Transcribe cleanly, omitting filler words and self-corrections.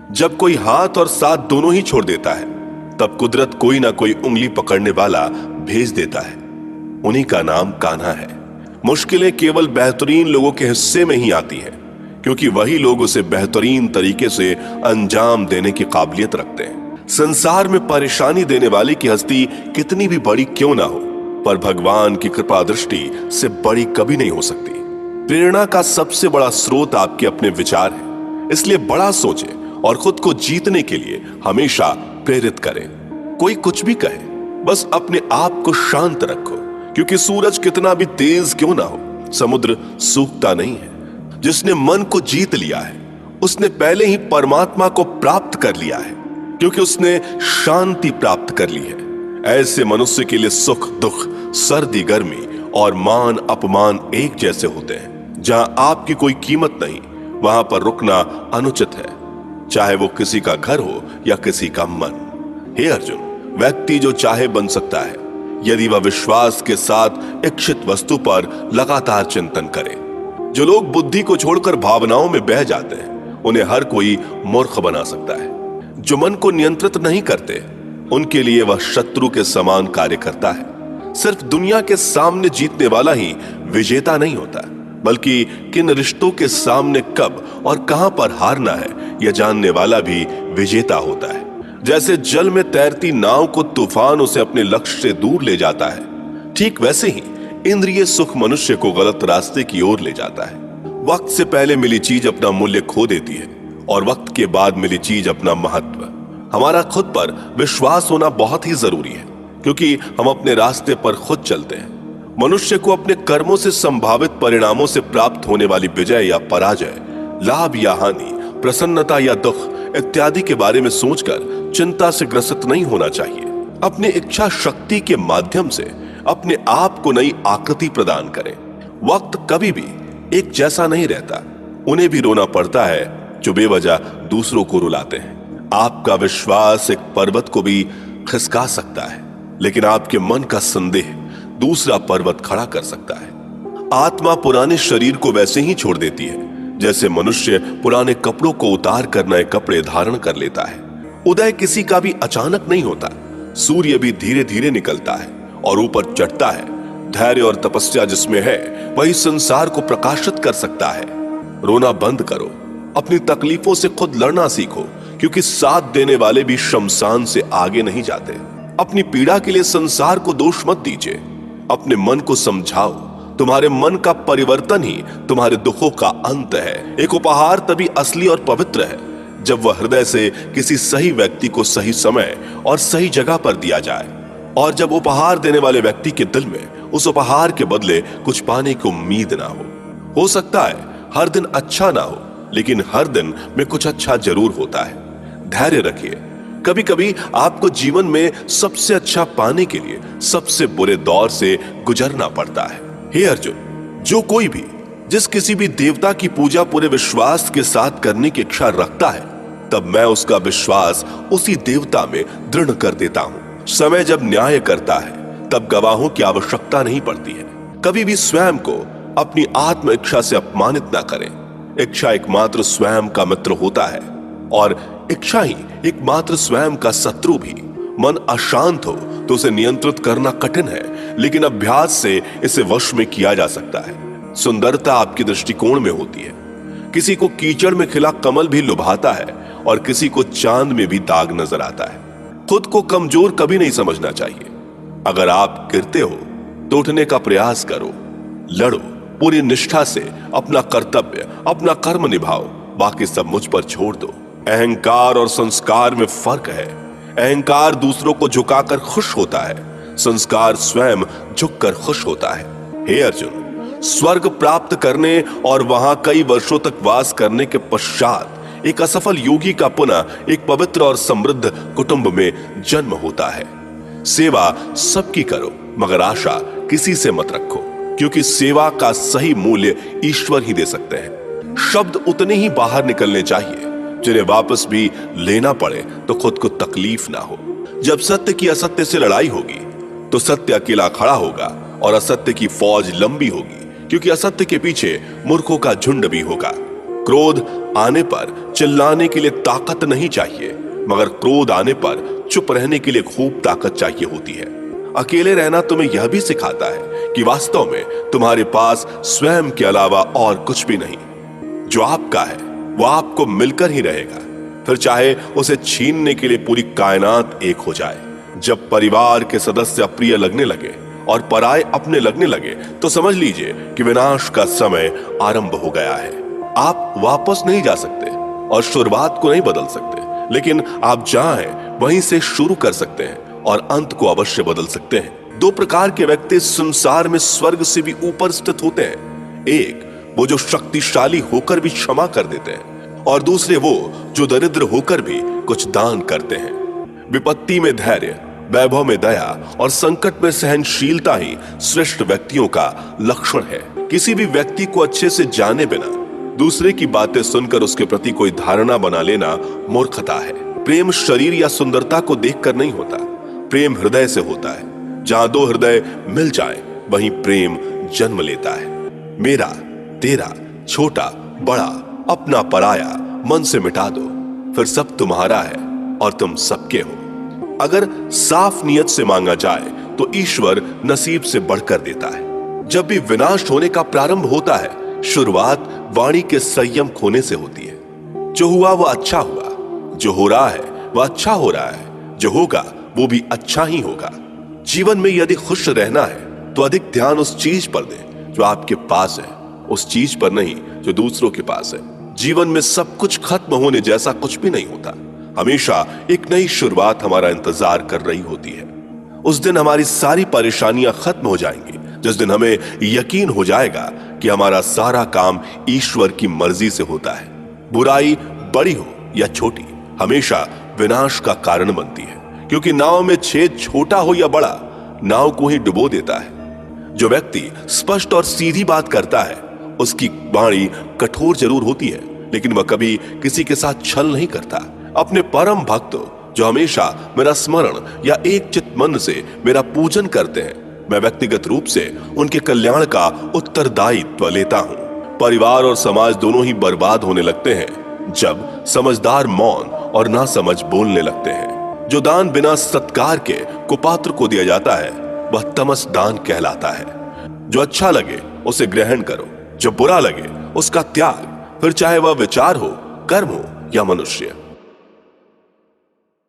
जब कोई हाथ और साथ दोनों ही छोड़ देता है, तब कुदरत कोई ना कोई उंगली पकड़ने वाला भेज देता है। उन्हीं का नाम कान्हा है। मुश्किलें केवल बेहतरीन लोगों के हिस्से में ही आती हैं, क्योंकि वही लोग उसे बेहतरीन तरीके से अंजाम देने की काबिलियत रखते हैं। संसार में परेशानी देने वाले की हस्ती कितनी भी बड़ी क्यों ना हो, पर भगवान की कृपा दृष्टि से बड़ी कभी नहीं हो सकती। प्रेरणा का सबसे बड़ा स्रोत आपके अपने विचार है, इसलिए बड़ा सोचें और खुद को जीतने के लिए हमेशा प्रेरित करें। कोई कुछ भी कहे, बस अपने आप को शांत रखो, क्योंकि सूरज कितना भी तेज क्यों ना हो, समुद्र सूखता नहीं है। जिसने मन को जीत लिया है, उसने पहले ही परमात्मा को प्राप्त कर लिया है, क्योंकि उसने शांति प्राप्त कर ली है। ऐसे मनुष्य के लिए सुख दुख, सर्दी गर्मी और मान अपमान एक जैसे होते हैं। जहां आपकी कोई कीमत नहीं, वहां पर रुकना अनुचित है, चाहे वो किसी का घर हो या किसी का मन। हे अर्जुन, व्यक्ति जो चाहे बन सकता है, यदि वह विश्वास के साथ इच्छित वस्तु पर लगातार चिंतन करे। जो लोग बुद्धि को छोड़कर भावनाओं में बह जाते हैं, उन्हें हर कोई मूर्ख बना सकता है। जो मन को नियंत्रित नहीं करते, उनके लिए वह शत्रु के समान कार्य करता है। सिर्फ दुनिया के सामने जीतने वाला ही विजेता नहीं होता, बल्कि किन रिश्तों के सामने कब और कहां पर हारना है, यह जानने वाला भी विजेता होता है। जैसे जल में तैरती नाव को तूफान उसे अपने लक्ष्य से दूर ले जाता है, ठीक वैसे ही इंद्रिय सुख मनुष्य को गलत रास्ते की ओर ले जाता है। वक्त से पहले मिली चीज अपना मूल्य खो देती है, और वक्त के बाद मिली चीज अपना महत्व। हमारा खुद पर विश्वास होना बहुत ही जरूरी है, क्योंकि हम अपने रास्ते पर खुद चलते हैं। मनुष्य को अपने कर्मों से संभावित परिणामों से प्राप्त होने वाली विजय या पराजय, लाभ या हानि, प्रसन्नता या दुख इत्यादि के बारे में सोचकर चिंता से ग्रसित नहीं होना चाहिए। अपनी इच्छा शक्ति के माध्यम से अपने आप को नई आकृति प्रदान करें। वक्त कभी भी एक जैसा नहीं रहता, उन्हें भी रोना पड़ता है जो बेवजह दूसरों को रुलाते हैं। आपका विश्वास एक पर्वत को भी खिसका सकता है, लेकिन आपके मन का संदेह दूसरा पर्वत खड़ा कर सकता है। आत्मा पुराने शरीर को वैसे ही छोड़ देती है, जैसे मनुष्य पुराने कपड़ों को उतार कर नए कपड़े धारण कर लेता है। उदय किसी का भी अचानक नहीं होता, सूर्य भी धीरे धीरे निकलता है और ऊपर चढ़ता है। धैर्य और तपस्या जिसमें है, वही संसार को प्रकाशित कर सकता है। रोना बंद करो, अपनी तकलीफों से खुद लड़ना सीखो, क्योंकि साथ देने वाले भी शमशान से आगे नहीं जाते। अपनी पीड़ा के लिए संसार को दोष मत दीजिए, अपने मन को समझाओ। तुम्हारे मन का परिवर्तन ही तुम्हारे दुखों का अंत है। एक उपहार तभी असली और पवित्र है जब वह हृदय से किसी सही व्यक्ति को सही समय और सही जगह पर दिया जाए, और जब उपहार देने वाले व्यक्ति के दिल में उस उपहार के बदले कुछ पाने की उम्मीद ना हो। हो सकता है हर दिन अच्छा ना हो, लेकिन हर दिन में कुछ अच्छा जरूर होता है। धैर्य रखिए, कभी कभी आपको जीवन में सबसे अच्छा पाने के लिए सबसे बुरे दौर से गुजरना पड़ता है। हे अर्जुन, जो कोई भी जिस किसी भी देवता की पूजा पूरे विश्वास के साथ करने की इच्छा रखता है, तब मैं उसका विश्वास उसी देवता में दृढ़ कर देता हूं। समय जब न्याय करता है, तब गवाहों की आवश्यकता नहीं पड़ती है। कभी भी स्वयं को अपनी आत्म इच्छा से अपमानित ना करें। इच्छा एकमात्र स्वयं का मित्र होता है, और इच्छा ही एकमात्र स्वयं का शत्रु भी। मन अशांत हो तो उसे नियंत्रित करना कठिन है, लेकिन अभ्यास से इसे वश में किया जा सकता है। सुंदरता आपके दृष्टिकोण में होती है। किसी को कीचड़ में खिला कमल भी लुभाता है, और किसी को चांद में भी दाग नजर आता है। खुद को कमजोर कभी नहीं समझना चाहिए। अगर आप गिरते हो तो उठने का प्रयास करो, लड़ो, पूरी निष्ठा से अपना कर्तव्य, अपना कर्म निभाओ, बाकी सब मुझ पर छोड़ दो। अहंकार और संस्कार में फर्क है। अहंकार दूसरों को झुकाकर खुश होता है, संस्कार स्वयं झुककर खुश होता है। हे अर्जुन, स्वर्ग प्राप्त करने और वहां कई वर्षों तक वास करने के पश्चात एक असफल योगी का पुनः एक पवित्र और समृद्ध कुटुंब में जन्म होता है। सेवा सबकी करो, मगर आशा किसी से मत रखो, क्योंकि सेवा का सही मूल्य ईश्वर ही दे सकते हैं। शब्द उतने ही बाहर निकलने चाहिए जिन्हें वापस भी लेना पड़े तो खुद को तकलीफ ना हो। जब सत्य की असत्य से लड़ाई होगी, तो सत्य अकेला खड़ा होगा और असत्य की फौज लंबी होगी, क्योंकि असत्य के पीछे मूर्खों का झुंड भी होगा। क्रोध आने पर चिल्लाने के लिए ताकत नहीं चाहिए, मगर क्रोध आने पर चुप रहने के लिए खूब ताकत चाहिए होती है। अकेले रहना तुम्हें यह भी सिखाता है कि वास्तव में तुम्हारे पास स्वयं के अलावा और कुछ भी नहीं। जो आपका है वो आपको मिलकर ही रहेगा, फिर चाहे उसे छीनने के लिए पूरी कायनात एक हो जाए। जब परिवार के सदस्य अप्रिय लगने लगे और पराये अपने लगने लगे तो समझ लीजिए कि विनाश का समय आरंभ हो गया है। आप वापस नहीं जा सकते और शुरुआत को नहीं बदल सकते, लेकिन आप जहां हैं वहीं से शुरू कर सकते हैं और अंत को अवश्य बदल सकते हैं। दो प्रकार के व्यक्ति संसार में स्वर्ग से भी ऊपर स्थित होते हैं। एक वो जो शक्तिशाली होकर भी क्षमा कर देते हैं, और दूसरे वो जो दरिद्र होकर भी कुछ दान करते हैं। विपत्ति में धैर्य, वैभव में दया और संकट में सहनशीलता ही श्रेष्ठ व्यक्तियों का लक्षण है। किसी भी व्यक्ति को अच्छे से जाने बिना दूसरे की बातें सुनकर उसके प्रति कोई धारणा बना लेना मूर्खता है। प्रेम शरीर या सुंदरता को देखकर नहीं होता, प्रेम हृदय से होता है। जहां दो हृदय मिल जाएं, वहीं प्रेम जन्म लेता है। मेरा, तेरा, छोटा, बड़ा, अपना, पराया मन से मिटा दो, फिर सब तुम्हारा है और तुम सबके हो। अगर साफ नियत से मांगा जाए तो ईश्वर नसीब से बढ़कर देता है। जब भी विनाश होने का प्रारंभ होता है, शुरुआत वाणी के संयम खोने से होती है। जो हुआ वो अच्छा हुआ, जो हो रहा है वह अच्छा हो रहा है, जो होगा वो भी अच्छा ही होगा। जीवन में यदि खुश रहना है तो अधिक ध्यान उस चीज पर दें जो आपके पास है, उस चीज पर नहीं जो दूसरों के पास है। जीवन में सब कुछ खत्म होने जैसा कुछ भी नहीं होता। हमेशा एक नई शुरुआत हमारा इंतजार कर रही होती है। उस दिन हमारी सारी परेशानियां खत्म हो जाएंगी, जिस दिन हमें यकीन हो जाएगा कि हमारा सारा काम ईश्वर की मर्जी से होता है। बुराई बड़ी हो या छोटी, हमेशा विनाश का कारण बनती है, क्योंकि नाव में छेद छोटा हो या बड़ा, नाव को ही डुबो देता है। जो व्यक्ति स्पष्ट और सीधी बात करता है, उसकी वाणी कठोर जरूर होती है, लेकिन वह कभी किसी के साथ छल नहीं करता। अपने परम भक्त जो हमेशा मेरा स्मरण या एक चित्त मन से मेरा पूजन करते हैं, मैं व्यक्तिगत रूप से उनके कल्याण का उत्तरदायित्व लेता हूं। परिवार और समाज दोनों ही बर्बाद होने लगते हैं जब समझदार मौन और नासमझ बोलने लगते हैं। जो दान बिना सत्कार के कुपात्र को दिया जाता है वह तमस दान कहलाता है। जो अच्छा लगे उसे ग्रहण करो, जो बुरा लगे उसका त्याग, फिर चाहे वह विचार हो, कर्म हो या मनुष्य।